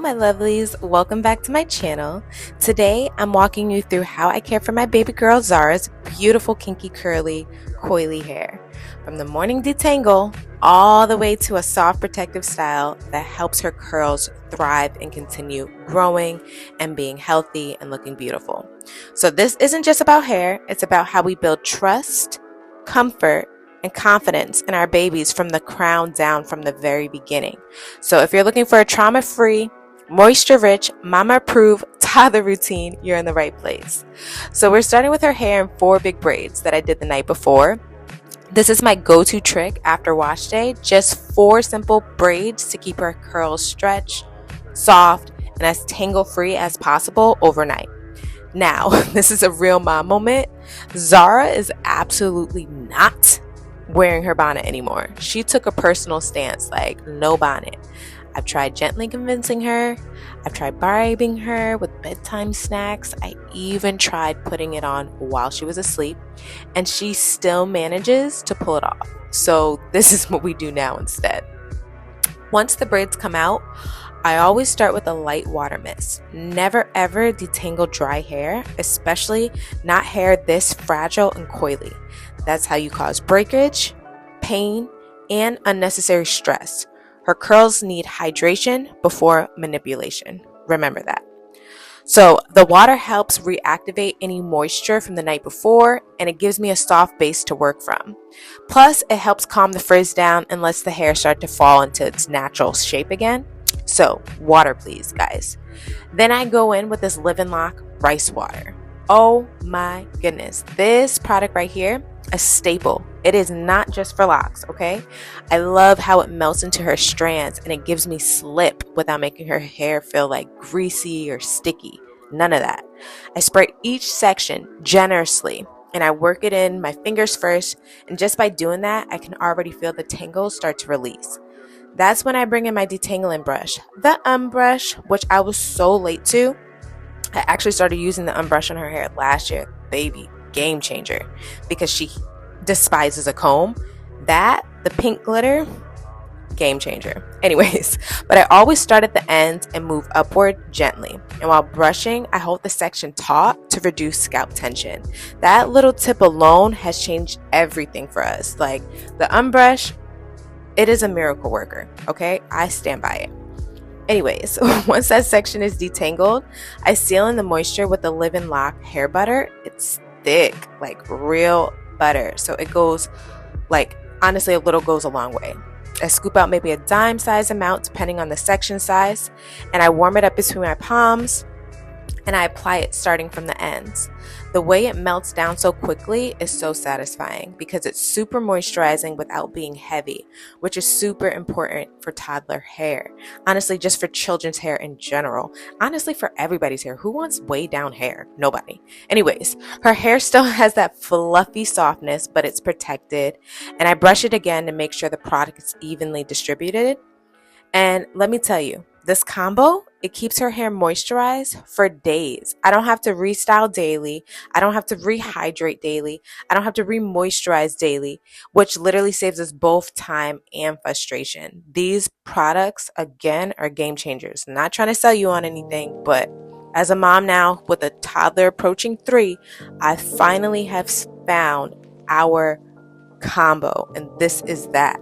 my lovelies, welcome back to my channel. Today I'm walking you through how I care for my baby girl Zarah's beautiful kinky curly coily hair. From the morning detangle all the way to a soft protective style that helps her curls thrive and continue growing and being healthy and looking beautiful. So this isn't just about hair, it's about how we build trust, comfort, and confidence in our babies from the crown down from the very beginning. So if you're looking for a trauma-free, moisture-rich, mama-approved toddler routine, you're in the right place. So we're starting with her hair in 4 big braids that I did the night before. This is my go-to trick after wash day, just 4 simple braids to keep her curls stretched, soft, and as tangle-free as possible overnight. Now, this is a real mom moment. Zarah is absolutely not wearing her bonnet anymore. She took a personal stance, like no bonnet. I've tried gently convincing her. I've tried bribing her with bedtime snacks. I even tried putting it on while she was asleep, and she still manages to pull it off. So this is what we do now instead. Once the braids come out, I always start with a light water mist. Never ever detangle dry hair, especially not hair this fragile and coily. That's how you cause breakage, pain, and unnecessary stress. Her curls need hydration before manipulation. Remember that. So the water helps reactivate any moisture from the night before, and it gives me a soft base to work from. Plus, it helps calm the frizz down and lets the hair start to fall into its natural shape again. So water, please, guys. Then I go in with this Live and Lock rice water. Oh my goodness. This product right here, a staple. It is not just for locks, okay? I love how it melts into her strands and it gives me slip without making her hair feel like greasy or sticky. None of that. I spray each section generously and I work it in my fingers first, and just by doing that, I can already feel the tangles start to release. That's when I bring in my detangling brush, the Unbrush, which I was so late to. I actually started using the Unbrush on her hair last year. Baby, game changer, because she despises a comb. That, the pink glitter, game changer. Anyways, but I always start at the end and move upward gently. And while brushing, I hold the section taut to reduce scalp tension. That little tip alone has changed everything for us. Like the Unbrush, it is a miracle worker, okay? I stand by it. Anyways, once that section is detangled, I seal in the moisture with the Live and Lock hair butter. It's thick, like real butter. So it goes, like, honestly, a little goes a long way. I scoop out maybe a dime size amount depending on the section size, and I warm it up between my palms, and I apply it starting from the ends. The way it melts down so quickly is so satisfying because it's super moisturizing without being heavy, which is super important for toddler hair. Honestly, just for children's hair in general. Honestly, for everybody's hair. Who wants way down hair? Nobody. Anyways, her hair still has that fluffy softness, but it's protected. And I brush it again to make sure the product is evenly distributed. And let me tell you, this combo, it keeps her hair moisturized for days. I don't have to restyle daily. I don't have to rehydrate daily. I don't have to re-moisturize daily, which literally saves us both time and frustration. These products, again, are game changers. I'm not trying to sell you on anything, but as a mom now with a toddler approaching 3, I finally have found our combo, and this is that.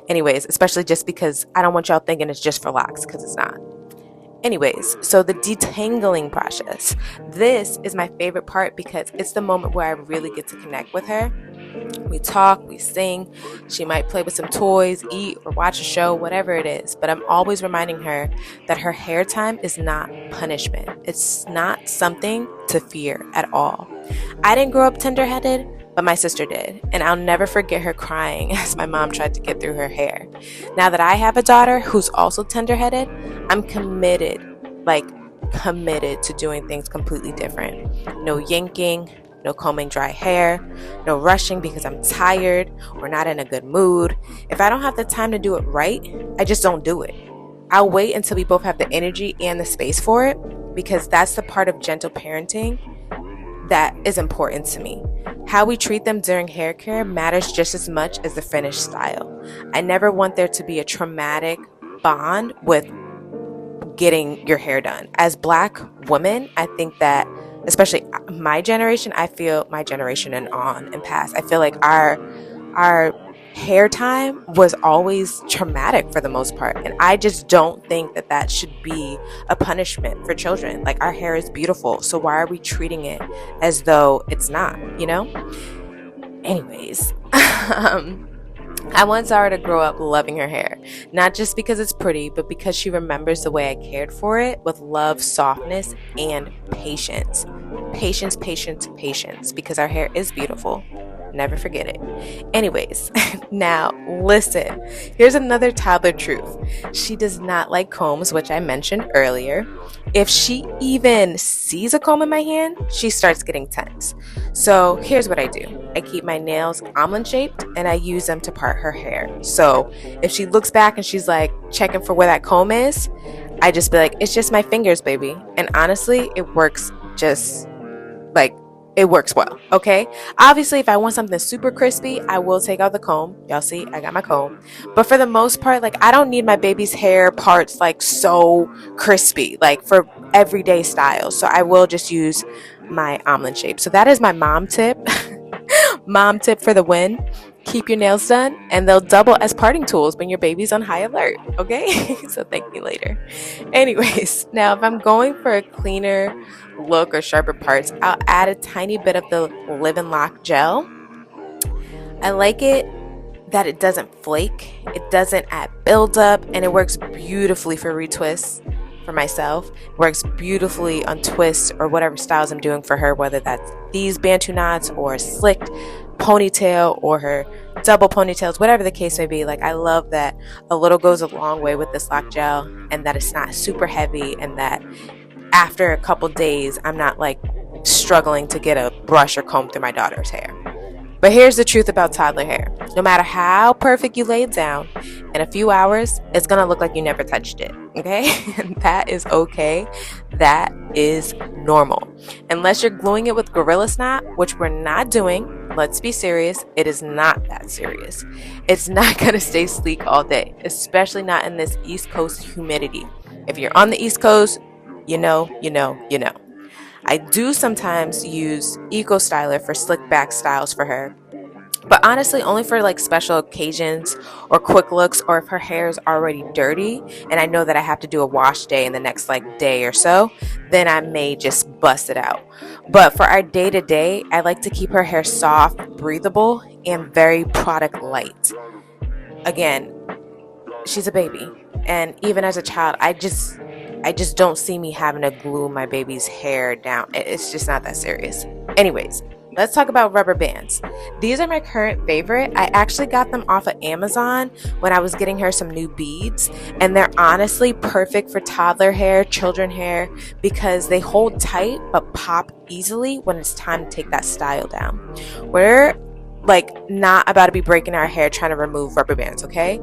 Anyways, especially just because I don't want y'all thinking it's just for locks, because it's not. Anyways, so the detangling process. This is my favorite part because it's the moment where I really get to connect with her. We talk, we sing, she might play with some toys, eat, or watch a show, whatever it is. But I'm always reminding her that her hair time is not punishment. It's not something to fear at all. I didn't grow up tender-headed, but my sister did, and I'll never forget her crying as my mom tried to get through her hair. Now that I have a daughter who's also tender-headed, I'm committed to doing things completely different. No yanking, no combing dry hair, no rushing because I'm tired or not in a good mood. If I don't have the time to do it right, I just don't do it. I'll wait until we both have the energy and the space for it, because that's the part of gentle parenting that is important to me. How we treat them during hair care matters just as much as the finished style. I never want there to be a traumatic bond with getting your hair done. As Black women, I think that, especially my generation, I feel my generation and on and past, I feel like our hair time was always traumatic for the most part, and I just don't think that that should be a punishment for children. Like, our hair is beautiful, so why are we treating it as though it's not, you know? Anyways, I want Zarah to grow up loving her hair, not just because it's pretty, but because she remembers the way I cared for it with love, softness, and patience. Patience, patience, patience, because our hair is beautiful. Never forget it. Anyways, now listen. Here's another toddler truth. She does not like combs, which I mentioned earlier. If she even sees a comb in my hand, she starts getting tense. So here's what I do. I keep my nails omelet shaped and I use them to part her hair. So if she looks back and she's like checking for where that comb is, I just be like, it's just my fingers, baby. And honestly, it works just like, it works well, okay? Obviously, if I want something super crispy, I will take out the comb. Y'all see, I got my comb. But for the most part, like, I don't need my baby's hair parts, like, so crispy, like, for everyday style. So I will just use my omelet shape. So that is my mom tip. Mom tip for the win. Keep your nails done, and they'll double as parting tools when your baby's on high alert, okay? So thank me later. Anyways, now if I'm going for a cleaner look or sharper parts, I'll add a tiny bit of the Live and Lock gel. I like it that it doesn't flake, it doesn't add buildup, and it works beautifully for retwists for myself. It works beautifully on twists or whatever styles I'm doing for her, whether that's these Bantu knots or slicked ponytail or her double ponytails, whatever the case may be. Like, I love that a little goes a long way with this lock gel, and that it's not super heavy, and that after a couple days I'm not like struggling to get a brush or comb through my daughter's hair. But here's the truth about toddler hair. No matter how perfect you lay it down, in a few hours, it's going to look like you never touched it, okay? And that is okay. That is normal. Unless you're gluing it with Gorilla Snot, which we're not doing, let's be serious, it is not that serious. It's not going to stay sleek all day, especially not in this East Coast humidity. If you're on the East Coast, you know. I do sometimes use Eco Styler for slick back styles for her, but honestly only for like special occasions or quick looks, or if her hair is already dirty and I know that I have to do a wash day in the next like day or so, then I may just bust it out. But for our day-to-day, I like to keep her hair soft, breathable, and very product light. Again, she's a baby, and even as a child, I just don't see me having to glue my baby's hair down. It's just not that serious. Anyways, let's talk about rubber bands. These are my current favorite. I actually got them off of Amazon when I was getting her some new beads, and they're honestly perfect for toddler hair, children hair, because they hold tight but pop easily when it's time to take that style down. We're like not about to be breaking our hair trying to remove rubber bands, okay?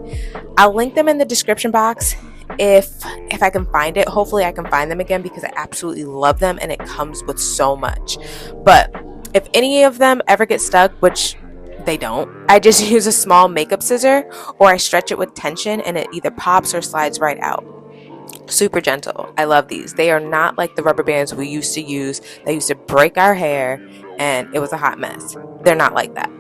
I'll link them in the description box if I can find it. Hopefully I can find them again, because I absolutely love them and it comes with so much. But if any of them ever get stuck, which they don't, I just use a small makeup scissor, or I stretch it with tension and it either pops or slides right out. Super gentle. I love these. They are not like the rubber bands we used to use that used to break our hair and it was a hot mess. They're not like that.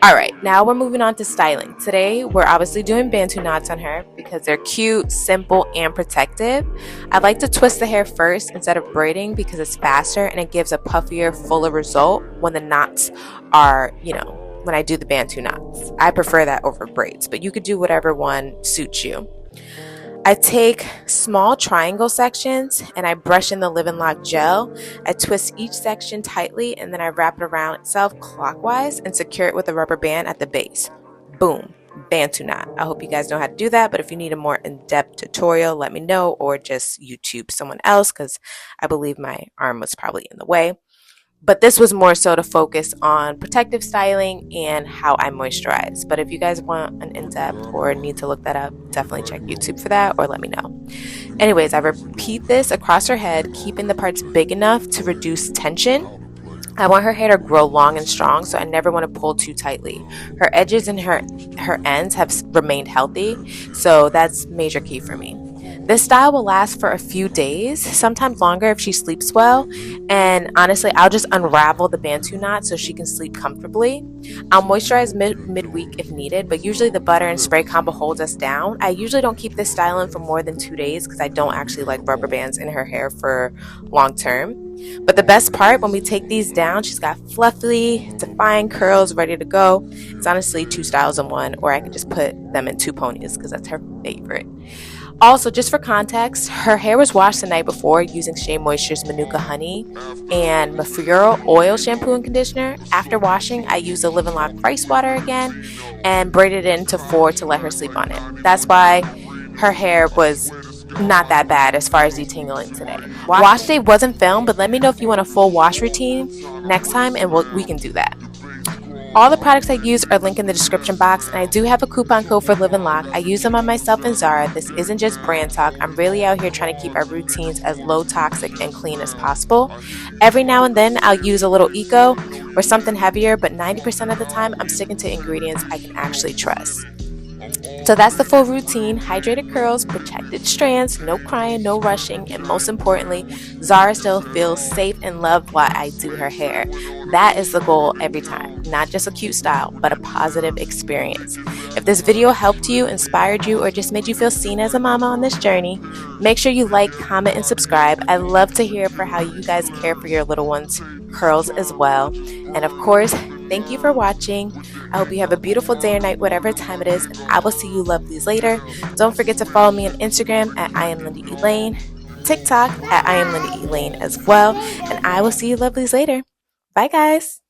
All right, now we're moving on to styling. Today, we're obviously doing Bantu knots on her because they're cute, simple, and protective. I like to twist the hair first instead of braiding because it's faster and it gives a puffier, fuller result when the knots are, when I do the Bantu knots. I prefer that over braids, but you could do whatever one suits you. I take small triangle sections and I brush in the Live and Lock gel. I twist each section tightly and then I wrap it around itself clockwise and secure it with a rubber band at the base. Boom, Bantu knot. I hope you guys know how to do that, but if you need a more in-depth tutorial, let me know, or just YouTube someone else, because I believe my arm was probably in the way. But this was more so to focus on protective styling and how I moisturize. But if you guys want an in-depth or need to look that up, definitely check YouTube for that, or let me know. Anyways, I repeat this across her head, keeping the parts big enough to reduce tension. I want her hair to grow long and strong, so I never want to pull too tightly. Her edges and her ends have remained healthy, so that's major key for me. This style will last for a few days, sometimes longer if she sleeps well. And honestly, I'll just unravel the Bantu knot so she can sleep comfortably. I'll moisturize midweek if needed, but usually the butter and spray combo holds us down. I usually don't keep this style in for more than 2 days because I don't actually like rubber bands in her hair for long term. But the best part, when we take these down, she's got fluffy, defined curls ready to go. It's honestly 2 styles in one, or I can just put them in 2 ponies because that's her favorite. Also, just for context, her hair was washed the night before using Shea Moisture's Manuka Honey and Mafuro Oil Shampoo and Conditioner. After washing, I used the Live and Lock Rice Water again and braided it into 4 to let her sleep on it. That's why her hair was not that bad as far as detangling today. Wash day wasn't filmed, but let me know if you want a full wash routine next time and we can do that. All the products I use are linked in the description box, and I do have a coupon code for Live and Lock. I use them on myself and Zarah. This isn't just brand talk. I'm really out here trying to keep our routines as low toxic and clean as possible. Every now and then I'll use a little eco or something heavier, but 90% of the time I'm sticking to ingredients I can actually trust. So that's the full routine: hydrated curls, protected strands, no crying, no rushing, and most importantly, Zarah still feels safe and loved while I do her hair. That is the goal every time, not just a cute style, but a positive experience. If this video helped you, inspired you, or just made you feel seen as a mama on this journey, make sure you like, comment, and subscribe. I love to hear for how you guys care for your little ones' curls as well. And of course, thank you for watching. I hope you have a beautiful day or night, whatever time it is, and I will see you lovelies later. Don't forget to follow me on Instagram at I am Linda Elaine, TikTok at I am Linda Elaine as well, and I will see you lovelies later. Bye guys.